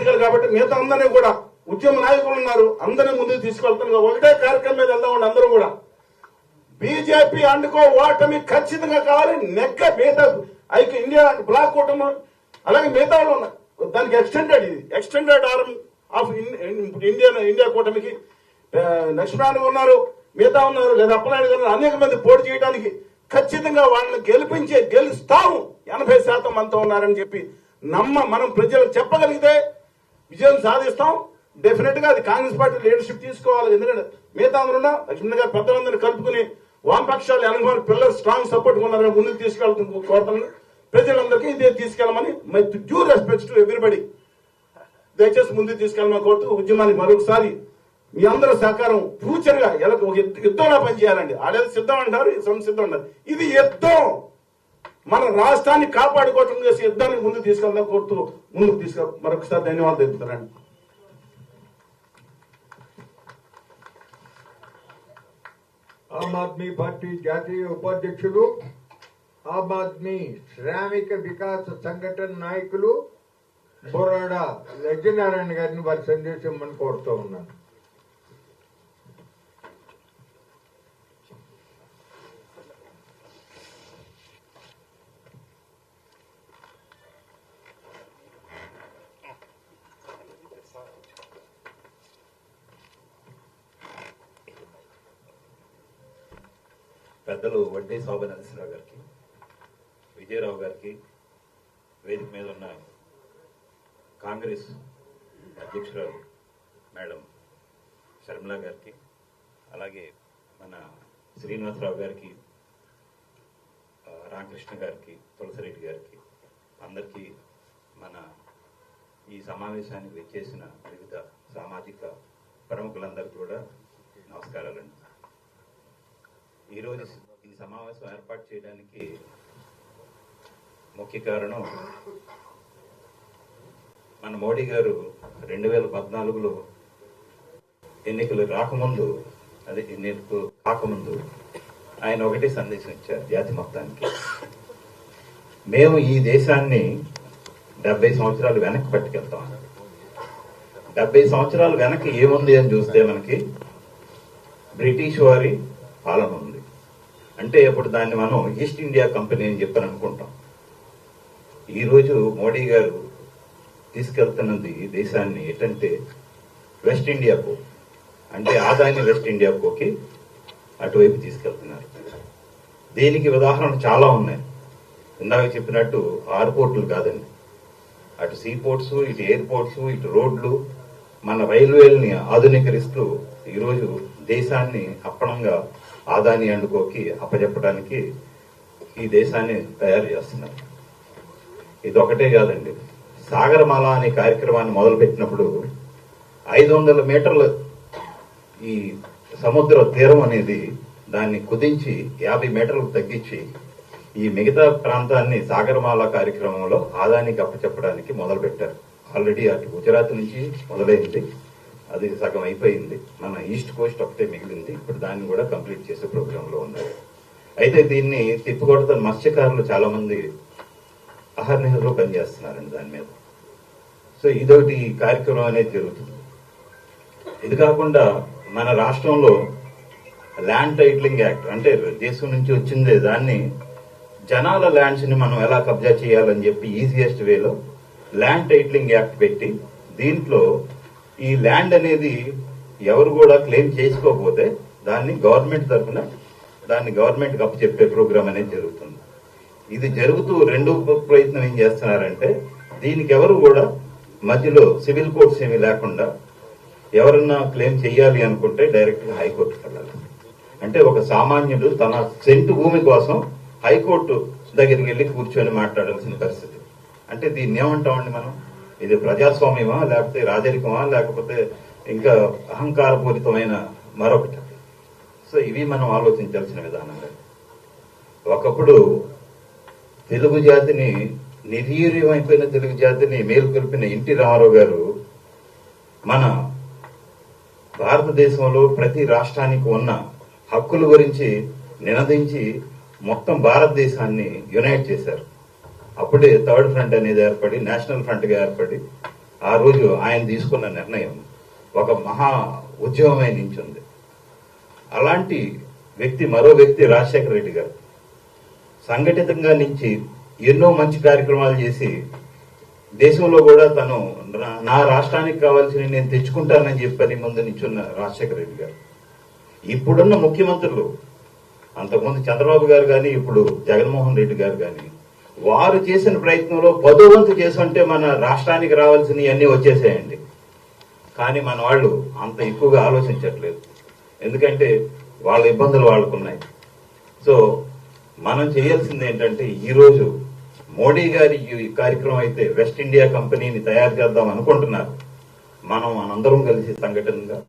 ఎన్నికలు కాబట్టి మిగతా అందరినీ కూడా ఉద్యమ నాయకులు ఉన్నారు, అందరినీ ముందుకు తీసుకెళ్తున్నా ఒకటే కార్యక్రమం మీద వెళ్దామండి. అందరూ కూడా బీజేపీ అండుకో ఓటమి ఖచ్చితంగా కావాలి. నెక్క మిగతా ఐక్య ఇండియా బ్లాక్ కూటమి అలాగే మిగతా వాళ్ళు ఉన్నాయి. దానికి ఎక్స్టెండెడ్ ఆర్మ్ ఆఫ్ ఇండియా కూటమికి లక్ష్మణ్ ఉన్నారు, మిగతా ఉన్నారు, లేదా అప్పలనాయుడు గారు అనేక మంది పోటీ చేయడానికి ఖచ్చితంగా వాళ్ళని గెలుస్తాము. 80% మనతో ఉన్నారని చెప్పి మనం ప్రజలకు చెప్పగలిగితే విజయం సాధిస్తాం. డెఫినెట్ గా అది కాంగ్రెస్ పార్టీ లీడర్షిప్ తీసుకోవాలి. ఎందుకంటే మిగతా అందరున్నా లక్ష్మణ్ గారు పెద్దలందరినీ కలుపుకుని వామపక్షాలు అనుభవం పిల్లలు స్ట్రాంగ్ సపోర్ట్ ఉన్నారని ముందుకు తీసుకెళ్తాం కోరుతున్నాను. ప్రజలందరికీ ఇదే తీసుకెళ్ళమని my due respects to everybody దయచేసి ముందుకు తీసుకెళ్ళమని కోరుతూ ఉద్యమానికి మరొకసారి మీ అందరూ సహకారం ఫ్యూచర్ గా ఎలా ఒక యుద్ధంలో పనిచేయాలండి. ఆడేది సిద్ధం అంటారు, సంసిద్ధం అంటారు, ఇది యుద్ధం. మన రాష్ట్రాన్ని కాపాడుకోవటం చేసి యుద్ధానికి ముందుకు తీసుకెళ్దాం కోరుతూ ముందుకు మరొకసారి ధన్యవాదాలు తెలుపుతారండి. ఆమ్ ఆద్మీ పార్టీ జాతీయ ఉపాధ్యక్షులు, ఆమ్ ఆద్మీ శ్రామిక వికాస సంఘటన నాయకులు బొరాడ లక్ష్మీనారాయణ గారిని వారి సందేశం అని కోరుతూ ఉన్నాను. పెద్దలు వడ్డీ శోభనరసింహరావు గారికి, విజయరావు గారికి, వేదిక మీద ఉన్న కాంగ్రెస్ అధ్యక్షురాలు మేడం శర్మిల గారికి, అలాగే మన శ్రీనివాసరావు గారికి, రామకృష్ణ గారికి, తులసిరెడ్డి గారికి, అందరికీ మన ఈ సమావేశానికి వచ్చేసిన వివిధ సామాజిక ప్రముఖులందరికీ కూడా నమస్కారాలండి. ఈరోజు ఈ సమావేశం ఏర్పాటు చేయడానికి ముఖ్య కారణం మన మోడీ గారు 2014లో ఎన్నికలు రాకముందు, అదే ఎన్నికలు కాకముందు ఆయన ఒకటి సందేశం ఇచ్చారు జాతి మొత్తానికి. మేము ఈ దేశాన్ని 70 సంవత్సరాలు వెనక్కి పట్టుకెళ్తాం. 70 సంవత్సరాలు వెనక్కి ఏముంది అని చూస్తే మనకి బ్రిటిష్ వారి పాలన ఉంది. అంటే ఇప్పుడు దాన్ని మనం ఈస్ట్ ఇండియా కంపెనీ అని చెప్పని అనుకుంటాం. ఈరోజు మోడీ గారు తీసుకెళ్తున్నది దేశాన్ని ఏంటంటే వెస్ట్ ఇండియాకు, అంటే ఆదాని వెస్ట్ ఇండియాకోకి అటువైపు తీసుకెళ్తున్నారు. దీనికి ఉదాహరణలు చాలా ఉన్నాయి. ఇందాక చెప్పినట్టు 6 పోర్టులు కాదండి, అటు సీ పోర్ట్స్, ఇటు ఎయిర్పోర్ట్స్, ఇటు రోడ్లు, మన రైల్వేలని ఆధునీకరిస్తూ ఈరోజు దేశాన్ని అప్పనంగా ఆదాని అండుకోకి అప్పచెప్పడానికి ఈ దేశాన్ని తయారు చేస్తున్నారు. ఇది ఒకటే కాదండి, సాగరమాల అనే కార్యక్రమాన్ని మొదలుపెట్టినప్పుడు 500 మీటర్ల ఈ సముద్ర తీరం అనేది దాన్ని కుదించి 50 మీటర్లకు తగ్గించి ఈ మిగతా ప్రాంతాన్ని సాగరమాల కార్యక్రమంలో ఆదానికి అప్పచెప్పడానికి మొదలుపెట్టారు. ఆల్రెడీ అటు గుజరాత్ నుంచి మొదలైంది, అది సగం అయిపోయింది. మన ఈస్ట్ కోస్ట్ ఒకటే మిగిలింది. ఇప్పుడు దాన్ని కూడా కంప్లీట్ చేసే ప్రోగ్రాంలో ఉన్నారు. అయితే దీన్ని తిప్పికొడుతున్న మత్స్యకారులు చాలా మంది అహర్నిశలు పనిచేస్తున్నారండి దాని మీద. సో ఇదొకటి కార్యక్రమం అనేది జరుగుతుంది. ఇది కాకుండా మన రాష్ట్రంలో ల్యాండ్ టైటిలింగ్ యాక్ట్, అంటే దేశం నుంచి వచ్చిందే, దాన్ని జనాల ల్యాండ్స్ ని మనం ఎలా కబ్జా చేయాలని చెప్పి ఈజియెస్ట్ వేలో ల్యాండ్ టైటిలింగ్ యాక్ట్ పెట్టి, దీంట్లో ఈ ల్యాండ్ అనేది ఎవరు కూడా క్లెయిమ్ చేసుకోకపోతే దాన్ని గవర్నమెంట్ తరఫున దాన్ని గవర్నమెంట్కి అప్పచెప్పే ప్రోగ్రామ్ అనేది జరుగుతుంది. ఇది జరుగుతూ రెండో ప్రయత్నం ఏం చేస్తున్నారంటే, దీనికి ఎవరు కూడా మధ్యలో సివిల్ కోర్ట్స్ ఏమీ లేకుండా ఎవరన్నా క్లెయిమ్ చేయాలి అనుకుంటే డైరెక్ట్ గా హైకోర్టుకి వెళ్ళాలి. అంటే ఒక సామాన్యుడు తన సెంటు భూమి కోసం హైకోర్టు దగ్గరికి వెళ్ళి కూర్చొని మాట్లాడాల్సిన పరిస్థితి. అంటే దీన్ని ఏమంటామండి మనం? ఇది ప్రజాస్వామ్యమా, లేకపోతే రాజరికమా, లేకపోతే ఇంకా అహంకారపూరితమైన మరొకటి? సో ఇవి మనం ఆలోచించాల్సిన విధానంగా. ఒకప్పుడు తెలుగు జాతిని, నిర్వీర్యమైపోయిన తెలుగు జాతిని మేలుకొల్పిన ఎన్టీ రామారావు గారు మన భారతదేశంలో ప్రతి రాష్ట్రానికి ఉన్న హక్కుల గురించి నినదించి మొత్తం భారతదేశాన్ని యునైట్ చేశారు. అప్పుడే థర్డ్ ఫ్రంట్ అనేది ఏర్పడి నేషనల్ ఫ్రంట్ గా ఏర్పడి ఆ రోజు ఆయన తీసుకున్న నిర్ణయం ఒక మహా ఉద్యమమై నించుంది. అలాంటి వ్యక్తి మరో వ్యక్తి రాజశేఖర రెడ్డి గారు సంఘటితంగా నుంచి ఎన్నో మంచి కార్యక్రమాలు చేసి దేశంలో కూడా తను నా రాష్ట్రానికి కావాల్సిన నేను తెచ్చుకుంటానని చెప్పని ముందు నించున్న రాజశేఖర రెడ్డి గారు. ఇప్పుడున్న ముఖ్యమంత్రులు అంతకుముందు చంద్రబాబు గారు కానీ ఇప్పుడు జగన్మోహన్ రెడ్డి గారు కానీ వారు చేసిన ప్రయత్నంలో 10వ వంతు చేసుంటే మన రాష్ట్రానికి రావాల్సినవి అన్నీ వచ్చేసాయండి. కానీ మన వాళ్ళు అంత ఎక్కువగా ఆలోచించట్లేదు, ఎందుకంటే వాళ్ళ ఇబ్బందులు వాళ్ళకున్నాయి. సో మనం చేయాల్సింది ఏంటంటే, ఈరోజు మోడీ గారి ఈ కార్యక్రమం అయితే వెస్ట్ ఇండియా కంపెనీని తయారు చేద్దాం అనుకుంటున్నారు. మనందరం కలిసి సంఘటనగా